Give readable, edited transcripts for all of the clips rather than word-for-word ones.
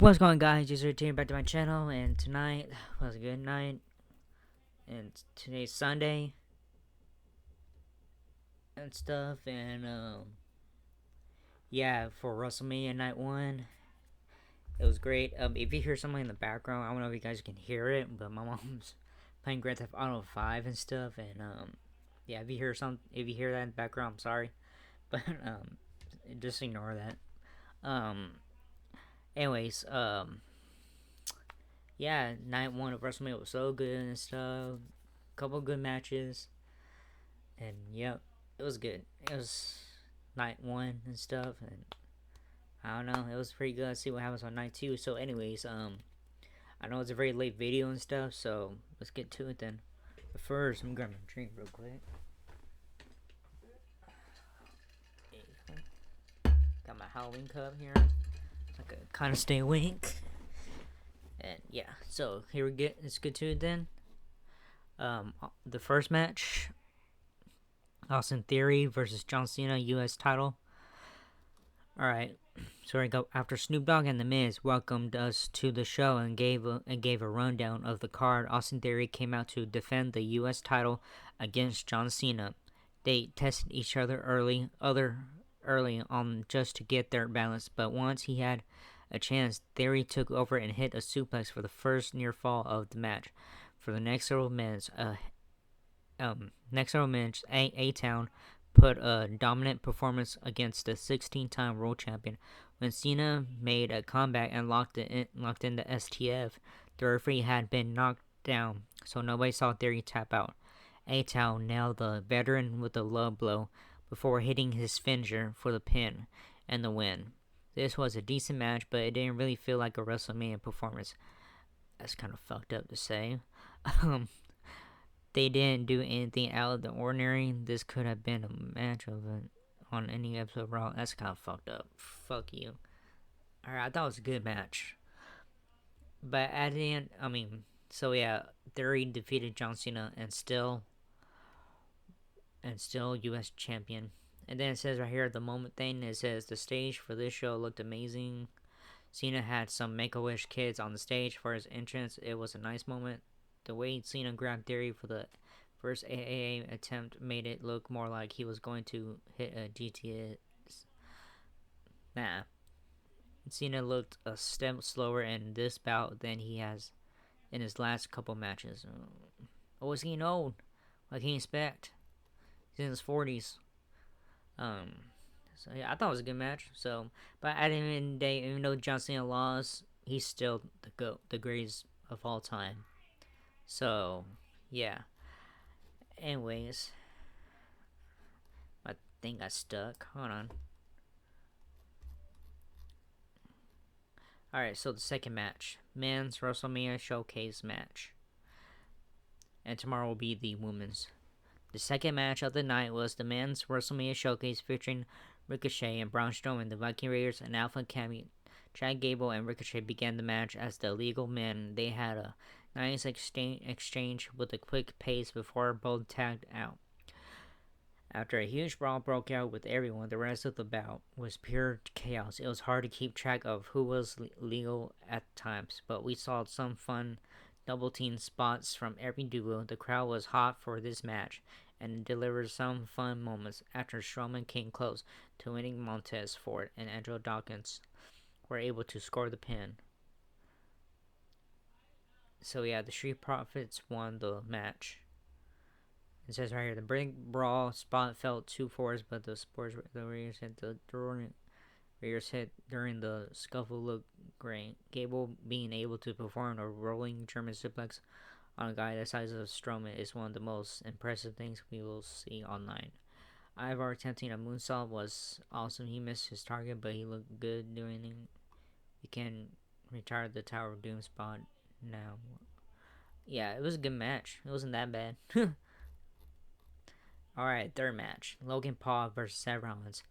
What's going on, guys? Just returning back to my channel, and tonight was a good night, and today's Sunday and stuff, and yeah, for WrestleMania Night 1, it was great. If you hear something in the background, I don't know if you guys can hear it, but my mom's playing Grand Theft Auto 5 and stuff, and yeah, if you hear that in the background, I'm sorry, but just ignore that. Um, anyways, yeah, Night 1 of WrestleMania was so good and stuff. Couple good matches, and yep, it was good. It was night 1 and stuff, and I don't know, it was pretty good. Let's see what happens on night 2. So, anyways, I know it's a very late video and stuff, so let's get to it then. But first, I'm gonna grab my drink real quick. Got my Halloween cup here. I could kind of stay awake. And yeah, so here we get. Let's get to it then. The first match, Austin Theory versus John Cena, U.S. title. Alright, so here we go. After Snoop Dogg and The Miz welcomed us to the show and gave a rundown of the card, Austin Theory came out to defend the U.S. title against John Cena. They tested each other early on just to get their balance, but once he had a chance, Theory took over and hit a suplex for the first near fall of the match. For the next several minutes, A-Town put a dominant performance against the 16-time world champion. When Cena made a comeback and locked in the STF, the referee had been knocked down, so nobody saw Theory tap out. A-Town nailed the veteran with a low blow before hitting his finisher for the pin and the win. This was a decent match, but it didn't really feel like a WrestleMania performance. That's kind of fucked up to say. They didn't do anything out of the ordinary. This could have been a match of it on any episode of Raw. That's kind of fucked up. Fuck you. Alright, I thought it was a good match. But at the end, so yeah, Theory defeated John Cena and still U.S. champion. And then it says right here, the moment thing, it says the stage for this show looked amazing. Cena had some Make-A-Wish kids on the stage for his entrance. It was a nice moment. The way Cena grabbed Theory for the first AAA attempt made it look more like he was going to hit a GTS. Nah. Cena looked a step slower in this bout than he has in his last couple matches. Oh, he's getting old. What can you expect? He's in his 40s. So yeah, I thought it was a good match. So, but at the end of the day, even though John Cena lost, he's still the GOAT, the greatest of all time. So, yeah. Anyways, my thing got stuck. Hold on. Alright, so the second match. Men's WrestleMania Showcase match. And tomorrow will be the women's. The second match of the night was the men's WrestleMania Showcase featuring Ricochet and Braun Strowman, the Viking Raiders, and Alpha Academy. Chad Gable and Ricochet began the match as the legal men. They had a nice exchange with a quick pace before both tagged out. After a huge brawl broke out with everyone, the rest of the bout was pure chaos. It was hard to keep track of who was legal at times, but we saw some fun double team spots from every duo. The crowd was hot for this match and delivered some fun moments after Strowman came close to winning. Montez Ford and Angelo Dawkins were able to score the pin. So yeah, the Street Profits won the match. It says right here, the big brawl spot felt too forced, but the Warriors hit during the scuffle looked great. Gable being able to perform a rolling German suplex on a guy the size of Strowman is one of the most impressive things we will see online. Ivar attempting a moonsault was awesome. He missed his target, but he looked good doing it. You can retire the Tower of Doom spot now. Yeah, it was a good match. It wasn't that bad. Alright, third match. Logan Paul versus Seth Rollins.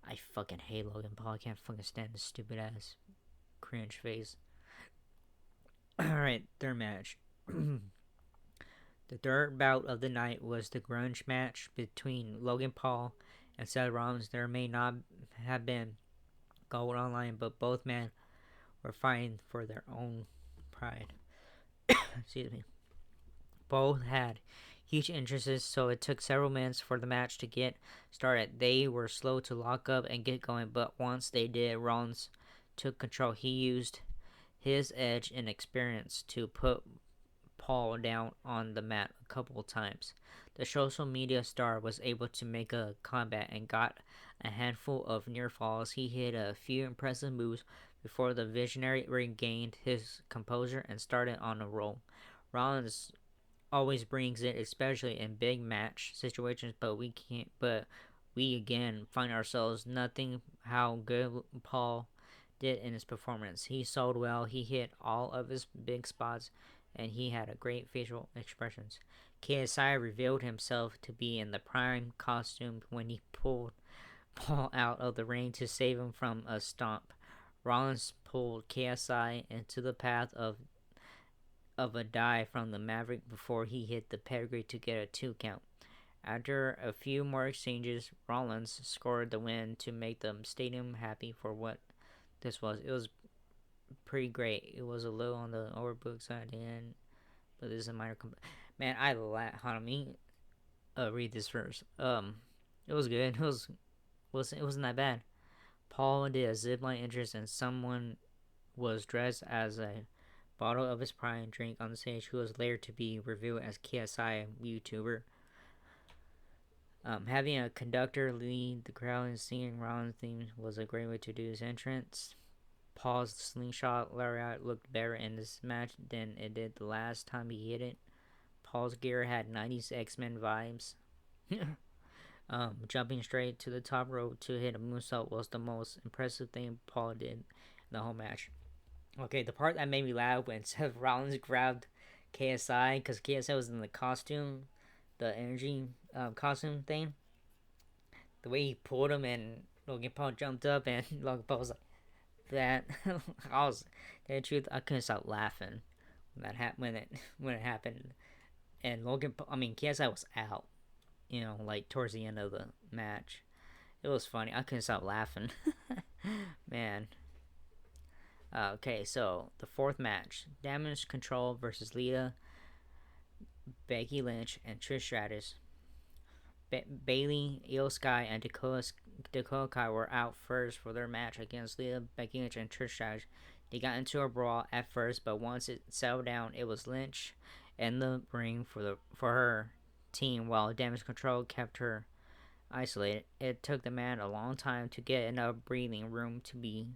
I fucking hate Logan Paul. I can't fucking stand this stupid ass cringe face. Alright, third match. The third bout of the night was the grunge match between Logan Paul and Seth Rollins. There may not have been gold online, but both men were fighting for their own pride. Excuse me. Both had huge interests, so it took several minutes for the match to get started. They were slow to lock up and get going, but once they did, Rollins took control. He used his edge and experience to put Paul down on the mat a couple of times. The social media star was able to make a comeback and got a handful of near falls. He hit a few impressive moves before the Visionary regained his composure and started on a roll. Rollins always brings it, especially in big match situations, but we again find ourselves nothing how good Paul did in his performance. He sold well, he hit all of his big spots, and he had a great facial expressions. KSI revealed himself to be in the prime costume when he pulled Paul out of the ring to save him from a stomp. Rollins pulled KSI into the path of a dive from the Maverick before he hit the pedigree to get a 2 count. After a few more exchanges, Rollins scored the win to make the stadium happy for what this was. It was pretty great. It was a little on the overbooked side, and but this is a minor. Man, I hold on, me read this first. It was good. It wasn't that bad. Paul did a zipline entrance, and someone was dressed as a bottle of his prime drink on the stage, who was later to be revealed as KSI YouTuber. Having a conductor lead the crowd and singing Rollins' theme was a great way to do his entrance. Paul's slingshot lariat looked better in this match than it did the last time he hit it. Paul's gear had 90s X-Men vibes. Jumping straight to the top rope to hit a moonsault was the most impressive thing Paul did in the whole match. Okay, the part that made me laugh when Seth Rollins grabbed KSI, because KSI was in the costume, the energy costume thing. The way he pulled him and Logan Paul jumped up and Logan Paul was like that. The truth, I couldn't stop laughing when it happened. And KSI was out, like towards the end of the match. It was funny. I couldn't stop laughing. Man. Okay, so the fourth match, Damage Control versus Lita, Becky Lynch, and Trish Stratus. Bayley, Io Sky, and Dakota Kai were out first for their match against Lita, Becky Lynch, and Trish Stratus. They got into a brawl at first, but once it settled down, it was Lynch in the ring for her team, while Damage Control kept her isolated. It took the man a long time to get enough breathing room to be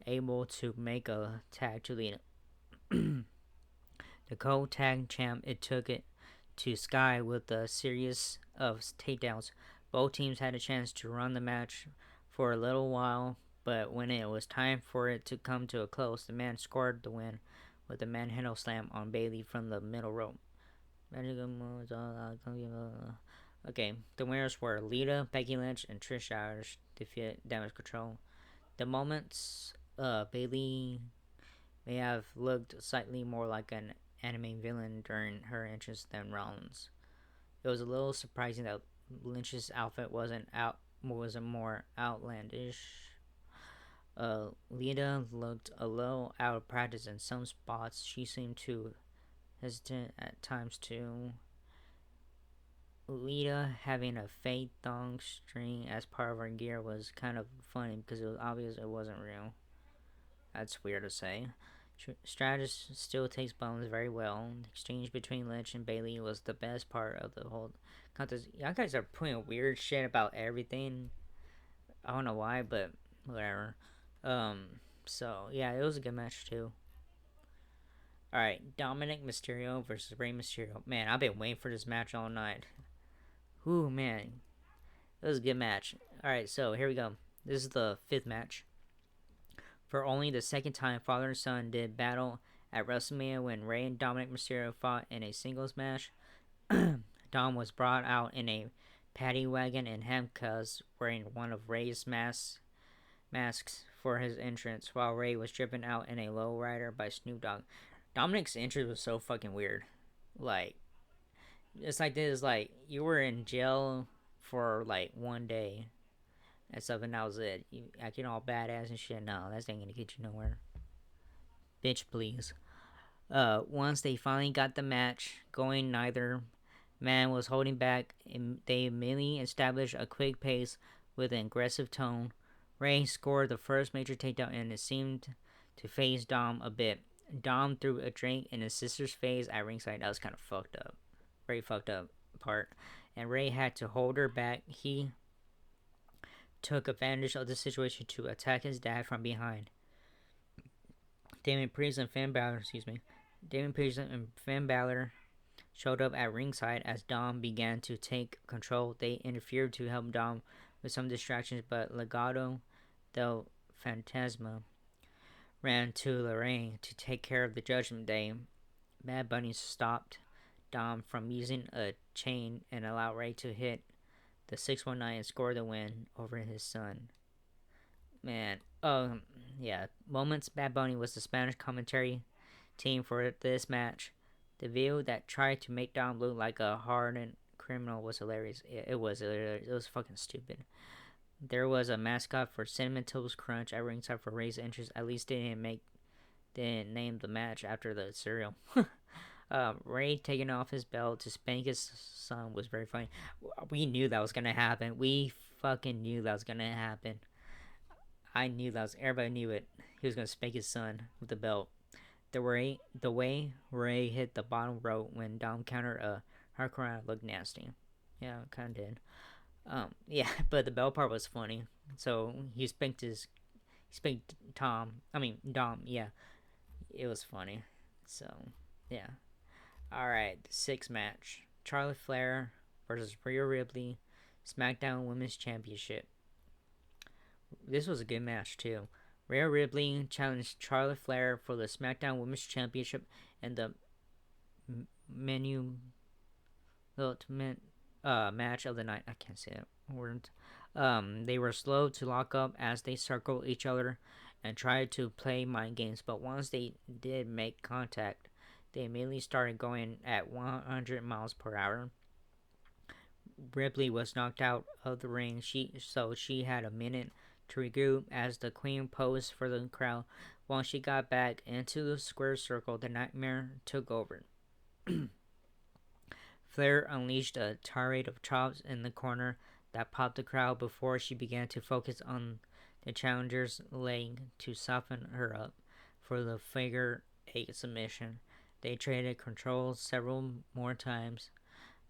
able to make a tag to Lita. The co-tag champ, it took it to Sky with a series of takedowns. Both teams had a chance to run the match for a little while, but when it was time for it to come to a close, the man scored the win with a manhandle slam on Bayley from the middle rope. Okay, the winners were Lita, Becky Lynch, and Trish Stratus defeated Damage Control. The moments Bayley may have looked slightly more like an anime villain during her entrance than Rollins. It was a little surprising that Lynch's outfit wasn't more outlandish. Lita looked a little out of practice in some spots. She seemed too hesitant at times too. Lita having a fake thong string as part of her gear was kind of funny because it was obvious it wasn't real. That's weird to say. Stratus still takes bombs very well. The exchange between Lynch and Bayley was the best part of the whole contest. Y'all guys are putting weird shit about everything. I don't know why, but whatever. So yeah, it was a good match too. Alright, Dominic Mysterio versus Rey Mysterio. Man, I've been waiting for this match all night. Ooh, man. It was a good match. Alright, so here we go. This is the fifth match. For only the second time, father and son did battle at WrestleMania when Rey and Dominic Mysterio fought in a singles match. Dom was brought out in a paddy wagon and handcuffs, wearing one of Rey's masks for his entrance, while Rey was driven out in a lowrider by Snoop Dogg. Dominic's entrance was so fucking weird. Like, it's like this, like, you were in jail for, like, one day and stuff, and that was it. You acting all badass and shit. No, that ain't gonna get you nowhere. Bitch, please. Once they finally got the match going, neither man was holding back, and they immediately established a quick pace with an aggressive tone. Ray scored the first major takedown, and it seemed to phase Dom a bit. Dom threw a drink in his sister's face at ringside. That was kind of fucked up. Very fucked up part. And Ray had to hold her back. He took advantage of the situation to attack his dad from behind. Damon Priest and Finn Balor, Damon Priest and Finn Balor showed up at ringside as Dom began to take control. They interfered to help Dom with some distractions, but Legado del Fantasma ran to the ring to take care of the Judgment Day. Bad Bunny stopped Dom from using a chain and allowed Ray to hit the 619 and score the win over his son. Man, yeah. Moments Bad Bunny was the Spanish commentary team for this match. The video that tried to make Dom look like a hardened criminal was hilarious. It was hilarious. It was fucking stupid. There was a mascot for Cinnamon Toast Crunch at ringside for Ray's entrance. At least they didn't name the match after the cereal. Ray taking off his belt to spank his son was very funny. We knew that was gonna happen. We fucking knew that was gonna happen. I knew that was. Everybody knew it. He was gonna spank his son with the belt. The way Ray hit the bottom rope when Dom countered a hardcore looked nasty. Yeah, it kind of did. Yeah, but the bell part was funny. So he spanked Dom. Yeah, it was funny. So yeah. All right, the sixth match: Charlotte Flair versus Rhea Ripley, SmackDown Women's Championship. This was a good match too. Rhea Ripley challenged Charlotte Flair for the SmackDown Women's Championship and the menu ultimate match of the night. I can't say that word. They were slow to lock up as they circled each other and tried to play mind games, but once they did make contact, they immediately started going at 100 miles per hour. Ripley was knocked out of the ring, so she had a minute to regroup as the Queen posed for the crowd. Once she got back into the square circle, the nightmare took over. Flair unleashed a tirade of chops in the corner that popped the crowd before she began to focus on the challenger's leg to soften her up for the figure 8 submission. They traded control several more times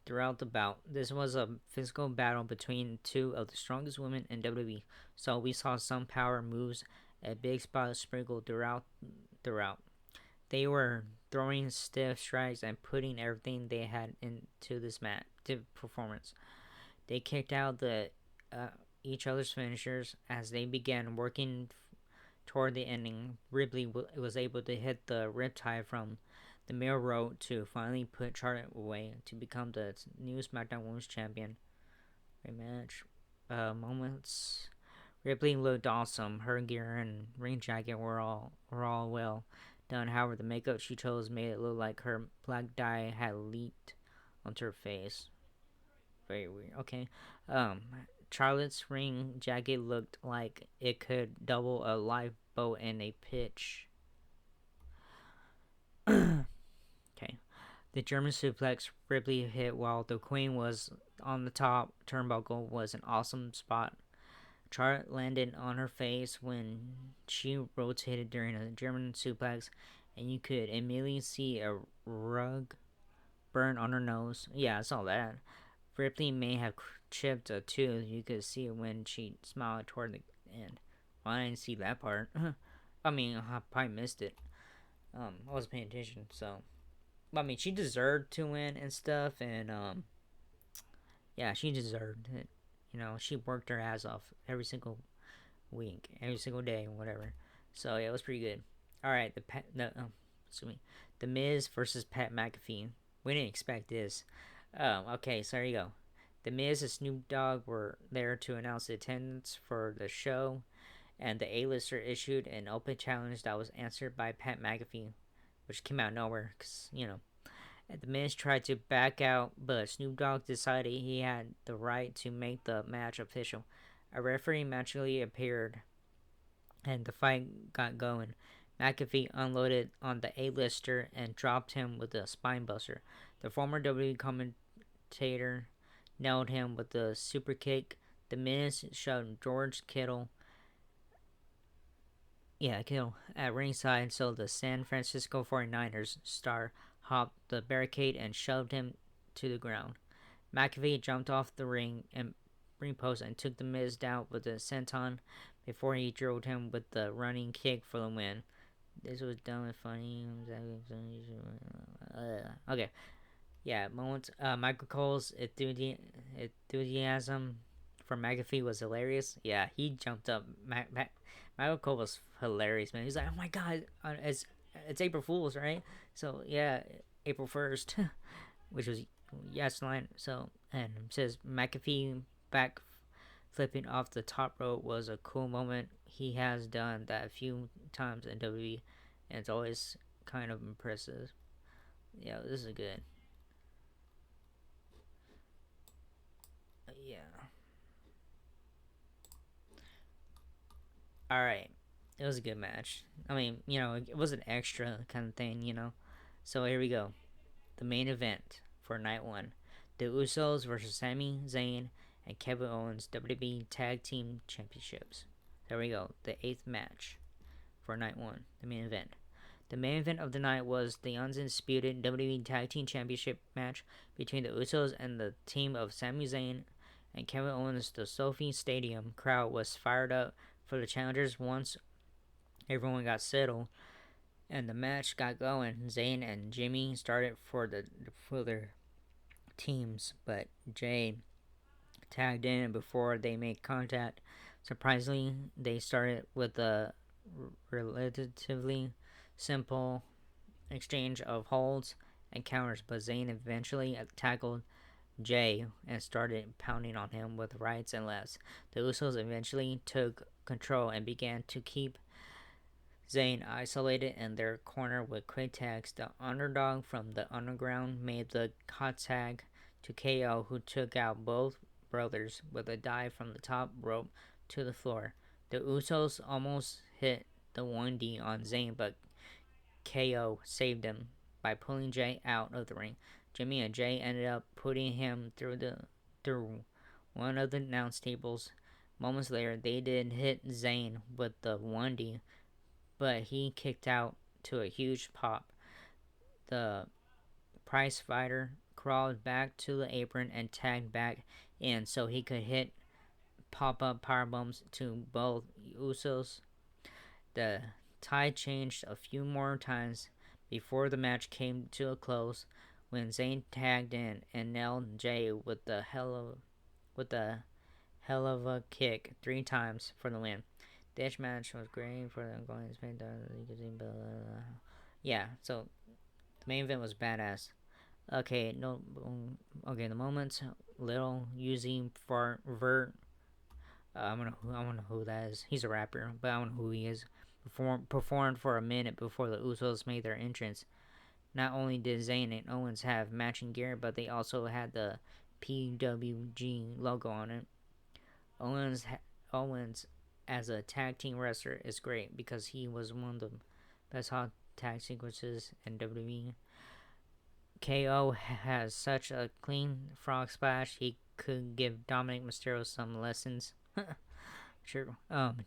throughout the bout. This was a physical battle between two of the strongest women in WWE, so we saw some power moves, a big spot sprinkled throughout. They were throwing stiff strikes and putting everything they had into this performance. They kicked out each other's finishers as they began working toward the ending. Ripley was able to hit the riptide from the middle road to finally put Charlotte away to become the new SmackDown Women's Champion. Rematch moments. Ripley looked awesome. Her gear and ring jacket were all well done. However, the makeup she chose made it look like her black dye had leaked onto her face. Very weird. Okay. Charlotte's ring jacket looked like it could double a lifeboat in a pitch. Okay. The German suplex Ripley hit while the Queen was on the top turnbuckle was an awesome spot. Charlotte landed on her face when she rotated during a German suplex, and you could immediately see a rug burn on her nose. Yeah, I saw that. Ripley may have chipped a tooth. You could see it when she smiled toward the end. Well, I didn't see that part. I mean, I probably missed it. I wasn't paying attention, so. I mean, she deserved to win and stuff, and yeah, she deserved it. You know, she worked her ass off every single week, every single day, whatever. So yeah, it was pretty good. All right, the Miz versus Pat McAfee. We didn't expect this. Okay, so there you go. The Miz and Snoop Dogg were there to announce the attendance for the show, and the A-lister issued an open challenge that was answered by Pat McAfee, which came out of nowhere, because, you know. The Miz tried to back out, but Snoop Dogg decided he had the right to make the match official. A referee magically appeared, and the fight got going. McAfee unloaded on the A-lister and dropped him with a spinebuster. The former WWE commentator nailed him with a super kick. The Miz shoved George Kittle at ringside, so the San Francisco 49ers star hopped the barricade and shoved him to the ground. McAfee jumped off the ring post and took the Miz down with a senton before he drilled him with the running kick for the win. This was dumb and funny. Okay. Yeah, moments. Michael Cole's enthusiasm for McAfee was hilarious. Yeah, he jumped up. Michael Cole was hilarious, man. He's like, "Oh my god, it's April Fool's, right?" So yeah, April 1st, which was yes line. So and says McAfee back flipping off the top rope was a cool moment. He has done that a few times in WWE, and it's always kind of impressive. Yeah, this is good. Yeah. All right. It was a good match. I mean, it was an extra kind of thing. So here we go. The main event for night one: the Usos versus Sami Zayn and Kevin Owens WWE Tag Team Championships. There we go. The eighth match for night one. The main event. The main event of the night was the undisputed WWE Tag Team Championship match between the Usos and the team of Sami Zayn and Kevin Owens. The Sophie Stadium crowd was fired up for the challengers once everyone got settled and the match got going. Zayn and Jimmy started for their teams, but Jay tagged in before they made contact. Surprisingly, they started with a relatively simple exchange of holds and counters, but Zayn eventually tackled Jay and started pounding on him with rights and lefts. The Usos eventually took control and began to keep Zayn isolated in their corner with quick tags. The underdog from the underground made the hot tag to KO, who took out both brothers with a dive from the top rope to the floor. The Usos almost hit the 1D on Zayn, but KO saved him by pulling Jay out of the ring. Jimmy and Jay ended up putting him through one of the announce tables. Moments later, they did hit Zayn with the 1D, but he kicked out to a huge pop. The prize fighter crawled back to the apron and tagged back in so he could hit pop-up powerbombs to both Usos. The tide changed a few more times before the match came to a close when Zayn tagged in and nailed Jay with the hell of a kick 3 times for the win. This match was great for them going to spend yeah, so the main event was badass. Okay, no, okay, the moments, Little using for Vert. I don't know who that is. He's a rapper, but I don't know who he is. Performed for a minute before the Usos made their entrance. Not only did Zayn and Owens have matching gear, but they also had the PWG logo on it. Owens as a tag team wrestler is great because he was one of the best hot tag sequences in WWE. KO has such a clean frog splash, he could give Dominic Mysterio some lessons. Sure.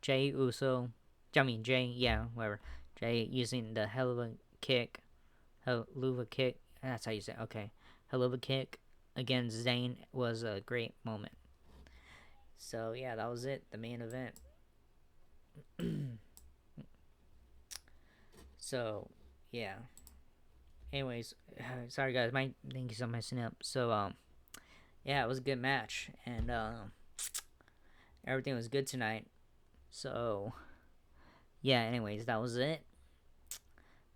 Jay Uso. Jay, yeah, whatever. Jay using the hell of a kick. Helluva kick. That's how you say it. Okay. Helluva kick against Zayn was a great moment. So, yeah, that was it. The main event. So, yeah. Anyways, sorry guys, my thing is messing up. So, yeah, it was a good match, and everything was good tonight. So, yeah. Anyways, that was it.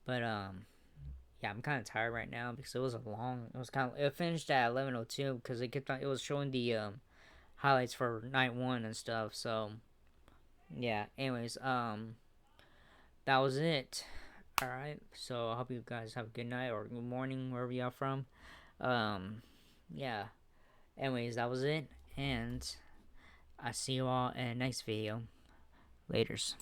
But yeah, I'm kind of tired right now because it was a long. It finished at 11:02 because it was showing the highlights for night one and stuff. So, yeah. Anyways, that was it. All right. So I hope you guys have a good night or good morning wherever y'all from. Yeah. Anyways, that was it, and I see you all in the next video. Laters.